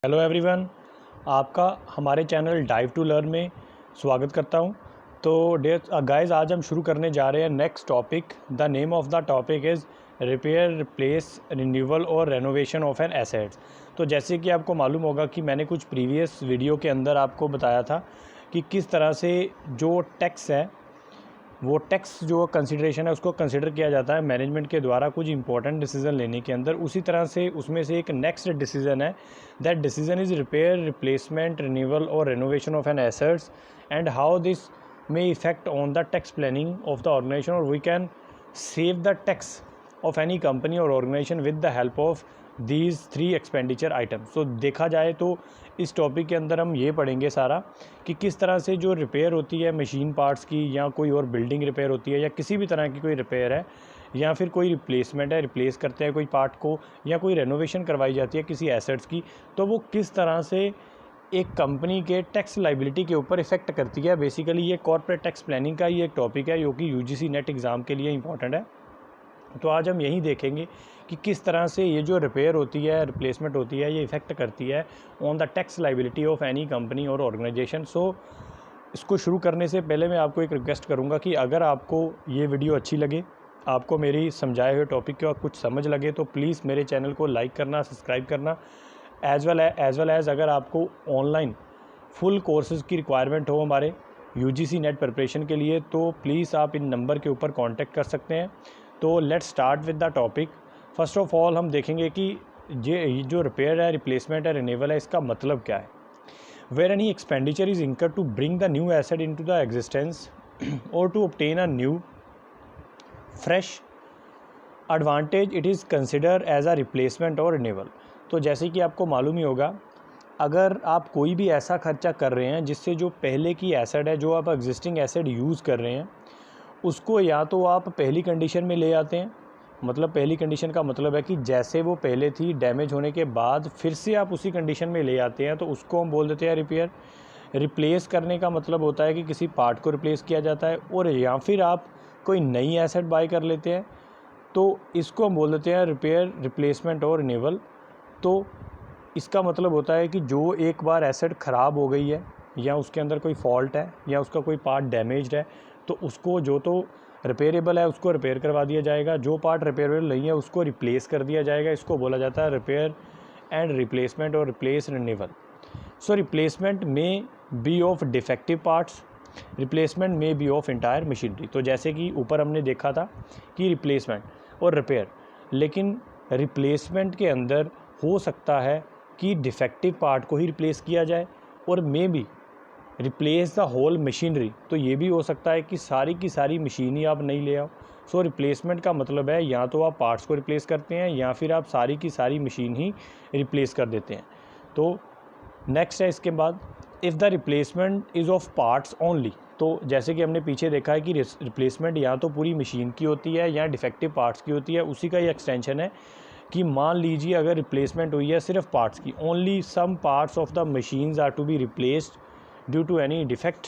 Hello everyone, आपका हमारे channel dive to learn में स्वागत करता हूं। तो डियर गाइस, आज हम शुरू करने जा रहे हैं next topic. The name of the topic is repair, replace, renewal और रेनोवेशन ऑफ एन एसेट्स। तो जैसे कि आपको मालूम होगा कि मैंने कुछ प्रीवियस वीडियो के अंदर आपको बताया था कि किस तरह से जो टैक्स है, वो टैक्स जो कंसिडरेशन है उसको कंसिडर किया जाता है मैनेजमेंट के द्वारा कुछ इंपॉर्टेंट डिसीजन लेने के अंदर। उसी तरह से उसमें से एक नेक्स्ट डिसीजन है, that decision is repair, replacement, renewal और renovation of an assets and how this may effect on the tax planning of the organisation और we can save the tax of any company और organisation with the help of these 3 expenditure items. तो देखा जाए तो इस topic के अंदर हम ये पढ़ेंगे सारा कि किस तरह से जो रिपेयर होती है मशीन पार्ट्स की, या कोई और बिल्डिंग रिपेयर होती है, या किसी भी तरह की कोई रिपेयर है, या फिर कोई रिप्लेसमेंट है, रिप्लेस करते हैं कोई पार्ट को, या कोई रेनोवेशन करवाई जाती है किसी एसेट्स की, तो वो किस तरह से एक कंपनी के टैक्स लाइबिलिटी के ऊपर इफेक्ट करती है। बेसिकली ये कॉर्पोरेट टैक्स प्लानिंग का ही एक टॉपिक है जो कि यूजीसी नेट एग्ज़ाम के लिए इंपॉर्टेंट है। तो आज हम यही देखेंगे कि किस तरह से ये जो रिपेयर होती है, रिप्लेसमेंट होती है, ये इफ़ेक्ट करती है on the tax liability of any company और ऑर्गेनाइजेशन। सो इसको शुरू करने से पहले मैं आपको एक रिक्वेस्ट करूंगा कि अगर आपको ये वीडियो अच्छी लगे, आपको मेरी समझाए हुए टॉपिक का कुछ समझ लगे, तो प्लीज़ मेरे चैनल को लाइक करना, सब्सक्राइब करना। एज़ वेल एज़ अगर आपको ऑनलाइन फुल कोर्सेज़ की रिक्वायरमेंट हो हमारे यूजीसी नेट प्रिपरेशन के लिए, तो प्लीज़ आप इन नंबर के ऊपर कांटेक्ट कर सकते हैं। तो let's start with the topic. First of all हम देखेंगे कि ये जो रिपेयर है, रिप्लेसमेंट है, रिन्यूअल है, इसका मतलब क्या है। Where any expenditure is incur to bring the new asset into the existence और to obtain a new fresh advantage, it is consider as a replacement और रिन्यूअल। तो जैसे कि आपको मालूम ही होगा, अगर आप कोई भी ऐसा खर्चा कर रहे हैं जिससे जो पहले की एसेट है, जो आप एग्जिस्टिंग एसेट यूज़ कर रहे हैं, उसको या तो आप पहली कंडीशन में ले आते हैं, मतलब पहली कंडीशन का मतलब है कि जैसे वो पहले थी, डैमेज होने के बाद फिर से आप उसी कंडीशन में ले आते हैं, तो उसको हम बोल देते हैं रिपेयर। रिप्लेस करने का मतलब होता है कि किसी पार्ट को रिप्लेस किया जाता है, और या फिर आप कोई नई एसेट बाय कर लेते हैं, तो इसको हम बोल देते हैं रिपेयर, रिप्लेसमेंट और रिन्यूअल। तो इसका मतलब होता है कि जो एक बार एसेट ख़राब हो गई है, या उसके अंदर कोई फॉल्ट है, या उसका कोई पार्ट डैमेज्ड है, तो उसको जो तो रिपेयरेबल है उसको रिपेयर करवा दिया जाएगा, जो पार्ट रिपेयरेबल नहीं है उसको रिप्लेस कर दिया जाएगा। इसको बोला जाता है रिपेयर एंड रिप्लेसमेंट और रिप्लेस रिन्यूअल। सो रिप्लेसमेंट में be of defective parts, replacement में बी ऑफ इंटायर मशीनरी। तो जैसे कि ऊपर हमने देखा था कि रिप्लेसमेंट और रिपेयर, लेकिन रिप्लेसमेंट के अंदर हो सकता है कि डिफेक्टिव पार्ट को ही रिप्लेस किया जाए, और may be replace the whole machinery. तो ये भी हो सकता है कि सारी की सारी मशीन ही आप नहीं ले आओ। सो रिप्लेसमेंट का मतलब है या तो आप पार्ट्स को रिप्लेस करते हैं, या फिर आप सारी की सारी मशीन ही रिप्लेस कर देते हैं। तो नेक्स्ट है इसके बाद, if the replacement is of parts only. तो जैसे कि हमने पीछे देखा है कि रिप्लेसमेंट या तो पूरी मशीन की होती है या डिफेक्टिव पार्ट्स की होती है, उसी का ही एक्सटेंशन है कि मान लीजिए अगर रिप्लेसमेंट हुई है सिर्फ पार्ट्स की, only some parts of the machines are to be replaced due to any defect,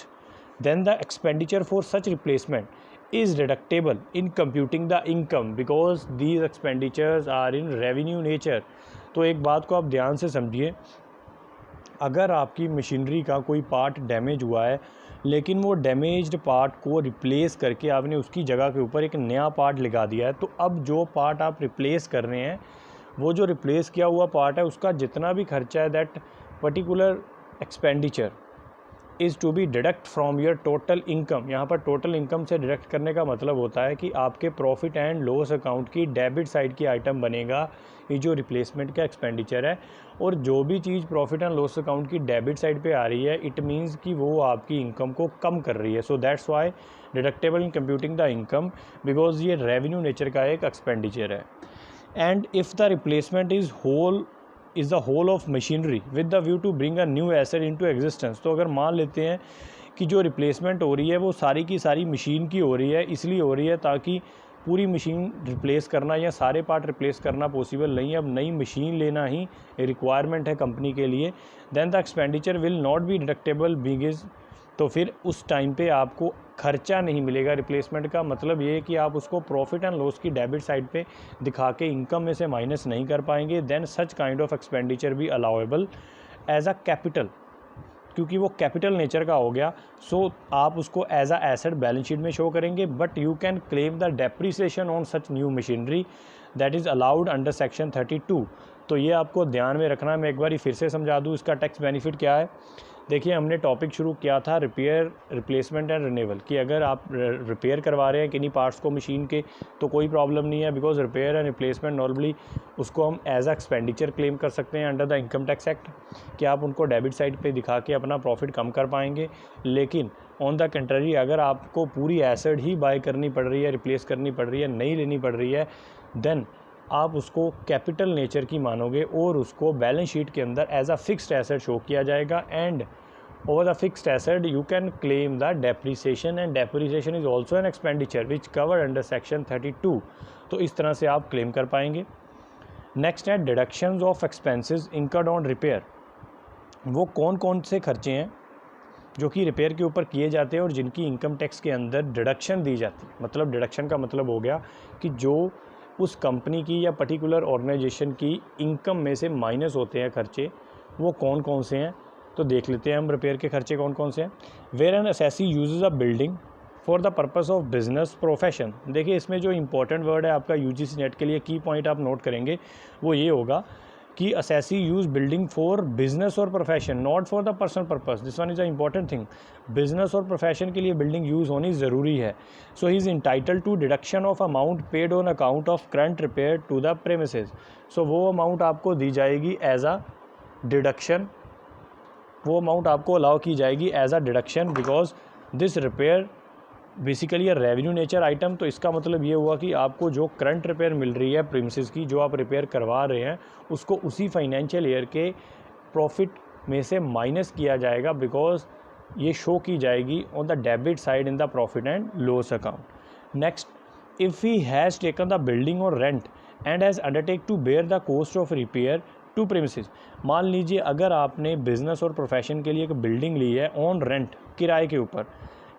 then the expenditure for such replacement is deductible in computing the income because these expenditures are in revenue nature. तो एक बात को आप ध्यान से समझिए, अगर आपकी मशीनरी का कोई पार्ट डैमेज हुआ है, लेकिन वो डैमेज्ड पार्ट को रिप्लेस करके आपने उसकी जगह के ऊपर एक नया पार्ट लगा दिया है, तो अब जो पार्ट आप रिप्लेस कर रहे हैं, वो जो रिप्लेस किया हुआ पार्ट है, उसका जितना भी खर्चा है, that particular expenditure is to be deduct from your total income. यहाँ पर टोटल इनकम से डिडक्ट करने का मतलब होता है कि आपके प्रॉफिट एंड लॉस अकाउंट की डेबिट साइड की आइटम बनेगा ये जो रिप्लेसमेंट का एक्सपेंडिचर है। और जो भी चीज़ प्रॉफिट एंड लॉस अकाउंट की डेबिट साइड पे आ रही है, इट मीन्स कि वो आपकी इनकम को कम कर रही है। So that's why deductible in computing the income, because ये रेवेन्यू नेचर का एक एक्सपेंडिचर है। And if the replacement is the whole of machinery with the view to bring a new asset into existence. तो अगर मान लेते हैं कि जो रिप्लेसमेंट हो रही है वो सारी की सारी मशीन की हो रही है, इसलिए हो रही है ताकि पूरी मशीन रिप्लेस करना या सारे पार्ट रिप्लेस करना पॉसिबल नहीं है, अब नई मशीन लेना ही रिक्वायरमेंट है कंपनी के लिए, then the expenditure will not be deductible because. तो फिर उस टाइम पे आपको खर्चा नहीं मिलेगा रिप्लेसमेंट का। मतलब ये है कि आप उसको प्रॉफिट एंड लॉस की डेबिट साइड पे दिखा के इनकम में से माइनस नहीं कर पाएंगे। Then such kind of expenditure भी अलाउएबल एज अ कैपिटल, क्योंकि वो कैपिटल नेचर का हो गया, सो आप उसको as a asset balance sheet में शो करेंगे, but you can claim the depreciation on such new machinery that is allowed under section 32। तो ये आपको ध्यान में रखना है। मैं एक बार फिर से समझा दूँ इसका टैक्स बेनिफिट क्या है। देखिए, हमने टॉपिक शुरू किया था रिपेयर, रिप्लेसमेंट एंड रिन्यूअल, कि अगर आप रिपेयर करवा रहे हैं किन्हीं पार्ट्स को मशीन के तो कोई प्रॉब्लम नहीं है, because repair and replacement normally उसको हम एज अ एक्सपेंडिचर क्लेम कर सकते हैं under the income tax act, कि आप उनको डेबिट साइड पे दिखा के अपना प्रॉफिट कम कर पाएंगे। लेकिन ऑन द कंट्री, अगर आपको पूरी एसेट ही बाय करनी पड़ रही है, रिप्लेस करनी पड़ रही है, नई लेनी पड़ रही है, देन आप उसको कैपिटल नेचर की मानोगे और उसको बैलेंस शीट के अंदर as a fixed asset show किया जाएगा। And over the fixed asset you can claim the depreciation, and depreciation is also an expenditure which covered under section 32। तो इस तरह से आप क्लेम कर पाएंगे। नेक्स्ट है deductions of expenses incurred on repair. वो कौन कौन से खर्चे हैं जो कि रिपेयर के ऊपर किए जाते हैं और जिनकी इनकम टैक्स के अंदर डिडक्शन दी जाती है। मतलब डिडक्शन का मतलब हो गया कि जो उस कंपनी की या पर्टिकुलर ऑर्गेनाइजेशन की इनकम में से माइनस होते हैं खर्चे, वो कौन कौन से हैं। तो देख लेते हैं हम रिपेयर के खर्चे कौन कौन से हैं। Where an assessee uses a building for the purpose of business profession. देखिए, इसमें जो इंपॉर्टेंट वर्ड है आपका यूजीसी नेट के लिए की पॉइंट आप नोट करेंगे वो ये होगा कि assessee use building for business और profession, not for the personal purpose. This one is a important thing. Business और प्रोफेशन के लिए बिल्डिंग यूज़ होनी ज़रूरी है। So he is entitled to deduction of amount paid on account of current repair to the premises. So वो amount आपको दी जाएगी एज अ डिडक्शन, वो अमाउंट आपको अलाउ की जाएगी as a deduction, because this repair basically a revenue nature item. तो इसका मतलब ये हुआ कि आपको जो करंट रिपेयर मिल रही है प्रीमिसेस की, जो आप रिपेयर करवा रहे हैं, उसको उसी फाइनेंशियल ईयर के प्रॉफिट में से माइनस किया जाएगा, बिकॉज ये शो की जाएगी on the debit side in the profit and loss account. Next, if he has taken the building और rent and has undertake to bear the cost of repair to premises. मान लीजिए अगर आपने business और profession के लिए एक building ली है ऑन रेंट, किराए के ऊपर,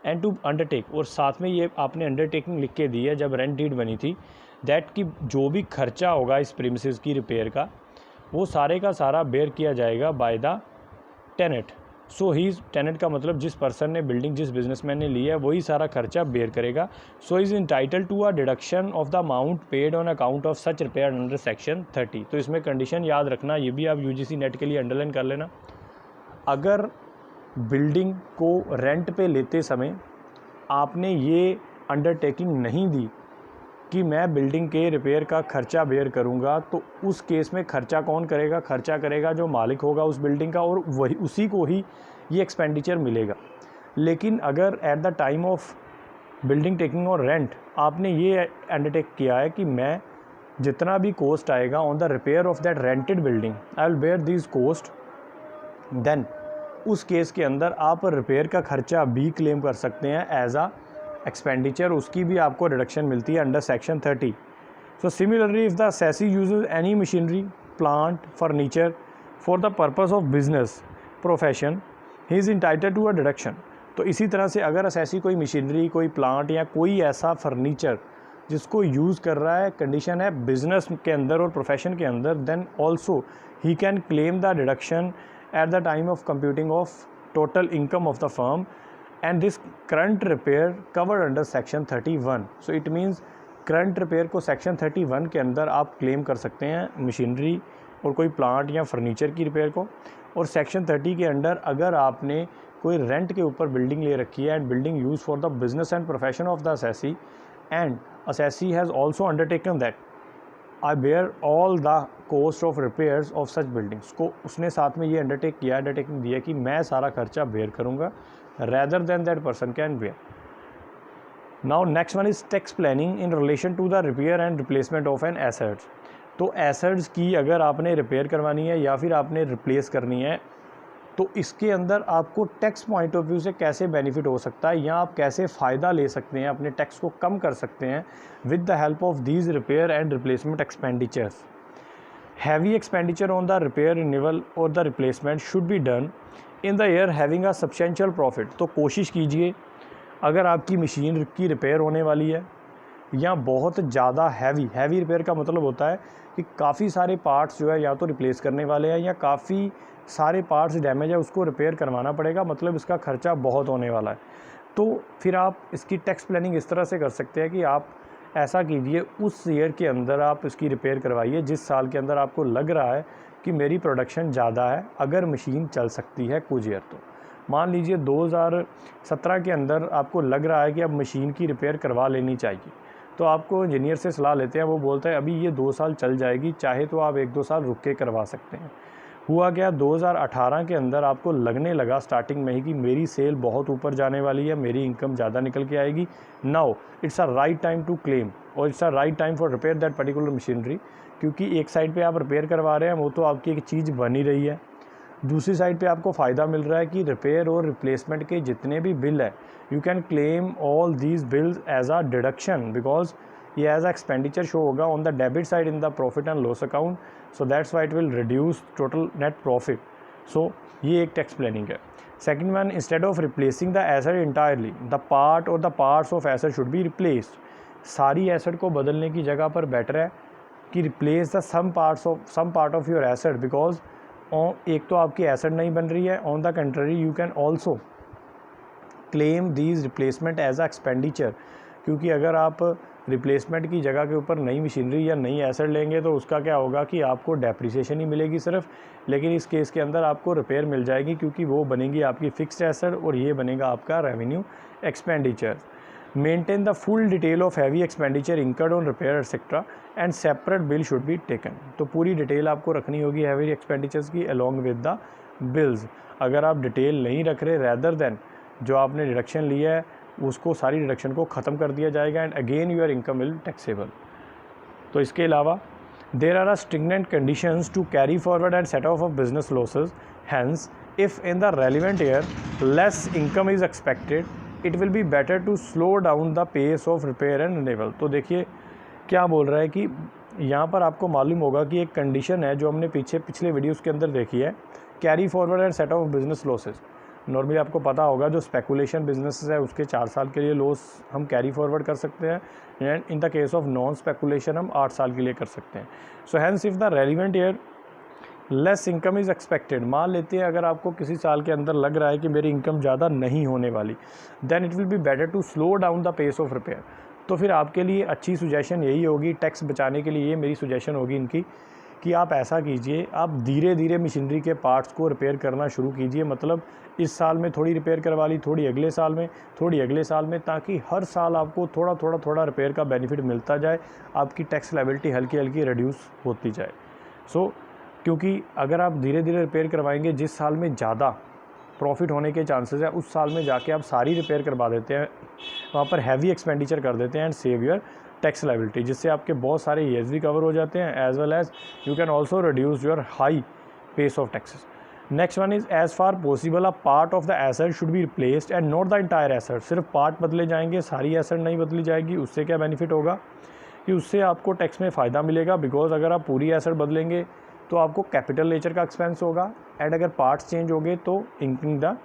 एंड टू अंडरटेक, और साथ में ये आपने अंडरटेकिंग लिख के दी है जब रेंट डीड बनी थी, दैट कि जो भी खर्चा होगा इस प्रीमिसेस की रिपेयर का, वो सारे का सारा बेयर किया जाएगा by the tenant. So he is, tenant का मतलब जिस पर्सन ने बिल्डिंग, जिस बिजनेसमैन ने ली है, वही सारा खर्चा बेयर करेगा। So is entitled to a deduction of the amount paid on account of such repair under section 30। तो इसमें कंडीशन याद रखना, ये भी आप यूजीसी नेट के लिए अंडरलाइन कर लेना। अगर बिल्डिंग को रेंट पे लेते समय आपने ये अंडरटेकिंग नहीं दी कि मैं बिल्डिंग के रिपेयर का खर्चा बेयर करूंगा, तो उस केस में खर्चा कौन करेगा? खर्चा करेगा जो मालिक होगा उस बिल्डिंग का, और वही उसी को ही ये एक्सपेंडिचर मिलेगा। लेकिन अगर at the time of building taking और रेंट आपने ये अंडरटेक किया है कि मैं जितना भी कॉस्ट आएगा on the repair of that rented building, I will bear this cost, then उस केस के अंदर आप रिपेयर का खर्चा भी क्लेम कर सकते हैं एज आ एक्सपेंडिचर, उसकी भी आपको डिडक्शन मिलती है under section 30। So similarly if the assessee uses any machinery, plant, furniture for the purpose of business profession, he is entitled to a deduction. तो इसी तरह से अगर असेसी कोई मशीनरी, कोई प्लांट या कोई ऐसा फर्नीचर जिसको यूज़ कर रहा है, कंडीशन है बिजनेस के अंदर और प्रोफेशन के अंदर, then also he can claim the deduction at the time of computing of total income of the firm, and this current repair covered under section 31। so it means current repair को section 31 के अंदर आप claim कर सकते हैं machinery और कोई plant या फर्नीचर की रिपेयर को। और section 30 के अंडर अगर आपने कोई रेंट के ऊपर बिल्डिंग ले रखी है and building use for the business and profession of the assessee, and assessee has also undertaken that I bear all the cost of repairs of such buildings, को उसने साथ में ये अंडरटेकिंग दिया कि मैं सारा खर्चा बेयर करूँगा, rather than that person can bear. Now next one is tax planning in relation to the repair and replacement of an assets. तो एसेट्स की अगर आपने रिपेयर करवानी है या फिर आपने रिप्लेस करनी है, तो इसके अंदर आपको टैक्स पॉइंट ऑफ व्यू से कैसे बेनिफिट हो सकता है या आप कैसे फ़ायदा ले सकते हैं, अपने टैक्स को कम कर सकते हैं with the help of these repair and replacement expenditures. Heavy expenditure on the repair, renewal और the replacement should be done in the year having a substantial profit. तो कोशिश कीजिए, अगर आपकी मशीन की रिपेयर होने वाली है या बहुत ज़्यादा हैवी रिपेयर का मतलब होता है कि काफ़ी सारे पार्ट्स जो है या तो रिप्लेस करने वाले हैं या काफ़ी सारे पार्ट्स डैमेज है, उसको रिपेयर करवाना पड़ेगा, मतलब इसका खर्चा बहुत होने वाला है। तो फिर आप इसकी टैक्स प्लानिंग इस तरह से कर सकते हैं कि आप ऐसा कीजिए, उस ईयर के अंदर आप इसकी रिपेयर करवाइए जिस साल के अंदर आपको लग रहा है कि मेरी प्रोडक्शन ज़्यादा है, अगर मशीन चल सकती है कुछ ईयर। तो मान लीजिए 2017 के अंदर आपको लग रहा है कि अब मशीन की रिपेयर करवा लेनी चाहिए, तो आपको इंजीनियर से सलाह लेते हैं, वो बोलता है अभी ये 2 साल चल जाएगी, चाहे तो आप 1-2 साल रुक के करवा सकते हैं। हुआ क्या, 2018 के अंदर आपको लगने लगा स्टार्टिंग में ही कि मेरी सेल बहुत ऊपर जाने वाली है, मेरी इनकम ज़्यादा निकल के आएगी। Now it's a right time to claim और it's a right time for repair that particular machinery, क्योंकि एक साइड पे आप रिपेयर करवा रहे हैं, वो तो आपकी एक चीज़ बन ही रही है, दूसरी साइड पे आपको फ़ायदा मिल रहा है कि रिपेयर और रिप्लेसमेंट के जितने भी बिल है, you can claim all these bills as a deduction, because ये एज अ एक्सपेंडिचर शो होगा on the debit side in the profit and loss account, so that's why it will reduce total net profit. So ये एक tax planning है। Second one, instead of replacing the asset entirely, the part और the parts of asset should be replaced. सारी asset को बदलने की जगह पर बेटर है कि replace the some part of your asset, because एक तो आपकी एसेट नहीं बन रही है, on the country you can also claim these replacement as a expenditure, क्योंकि अगर आप रिप्लेसमेंट की जगह के ऊपर नई मशीनरी या नई एसेट लेंगे तो उसका क्या होगा कि आपको डेप्रिसिएशन ही मिलेगी सिर्फ, लेकिन इस केस के अंदर आपको रिपेयर मिल जाएगी, क्योंकि वो बनेगी आपकी फिक्स्ड एसेट और ये बनेगा आपका revenue expenditure. Maintain the full detail of heavy expenditure incurred on repair etcetera and separate bill should be taken. तो पूरी डिटेल आपको रखनी होगी हैवी एक्सपेंडिचर्स की अलॉन्ग विद द बिल्स। अगर आप डिटेल नहीं रख रहे, रैदर देन जो आपने डिडक्शन लिया है उसको, सारी डिडक्शन को ख़त्म कर दिया जाएगा and again your income will taxable. तो इसके अलावा there are stringent conditions to carry forward and set off business losses, hence if in the relevant year less income is expected, it will be better to slow down the pace of repair and renewal. तो देखिए क्या बोल रहा है कि यहाँ पर आपको मालूम होगा कि एक कंडीशन है जो हमने पिछले वीडियोस के अंदर देखी है, carry forward and set off business losses. Normally आपको पता होगा जो स्पेकुलेशन बिजनेस है उसके 4 साल के लिए लॉस हम कैरी फॉरवर्ड कर सकते हैं, and in the case of non speculation हम 8 साल के लिए कर सकते हैं। So hence if the relevant year less income is expected, मान लेते हैं अगर आपको किसी साल के अंदर लग रहा है कि मेरी इनकम ज़्यादा नहीं होने वाली, then it will be better to slow down the pace of repair. तो फिर आपके लिए अच्छी सुजेशन यही होगी, टैक्स बचाने के लिए ये मेरी सुजेशन होगी इनकी, कि आप ऐसा कीजिए, आप धीरे धीरे मशीनरी के पार्ट्स को रिपेयर करना शुरू कीजिए। मतलब इस साल में थोड़ी रिपेयर करवा ली, थोड़ी अगले साल में, थोड़ी अगले साल में, ताकि हर साल आपको थोड़ा रिपेयर का बेनिफिट मिलता जाए, आपकी टैक्स लायबिलिटी हल्की हल्की रिड्यूस होती जाए। सो क्योंकि अगर आप धीरे धीरे रिपेयर करवाएंगे, जिस साल में ज़्यादा प्रॉफिट होने के चांसेस है उस साल में जाके आप सारी रिपेयर करवा देते हैं, वहाँ पर हैवी एक्सपेंडिचर कर देते हैं and save your tax liability, जिससे आपके बहुत सारे ईयर्स भी कवर हो जाते हैं, as well as you can also reduce your high pace of taxes. Next one is as far possible a part of the asset should be replaced and not the entire asset. सिर्फ part बदले जाएंगे, सारी asset नहीं बदली जाएगी। उससे क्या benefit होगा कि उससे आपको टैक्स में फ़ायदा मिलेगा, बिकॉज अगर आप पूरी एसेट बदलेंगे तो आपको कैपिटल नेचर का एक्सपेंस होगा, एंड अगर पार्ट्स चेंज हो गए तो including the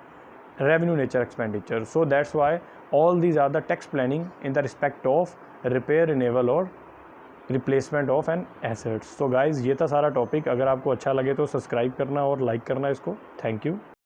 revenue nature expenditure. So that's why all these are the tax planning in the respect of repair, renewal और replacement of an assets. So guys, ये था सारा टॉपिक। अगर आपको अच्छा लगे तो सब्सक्राइब करना और लाइक करना इसको। Thank you.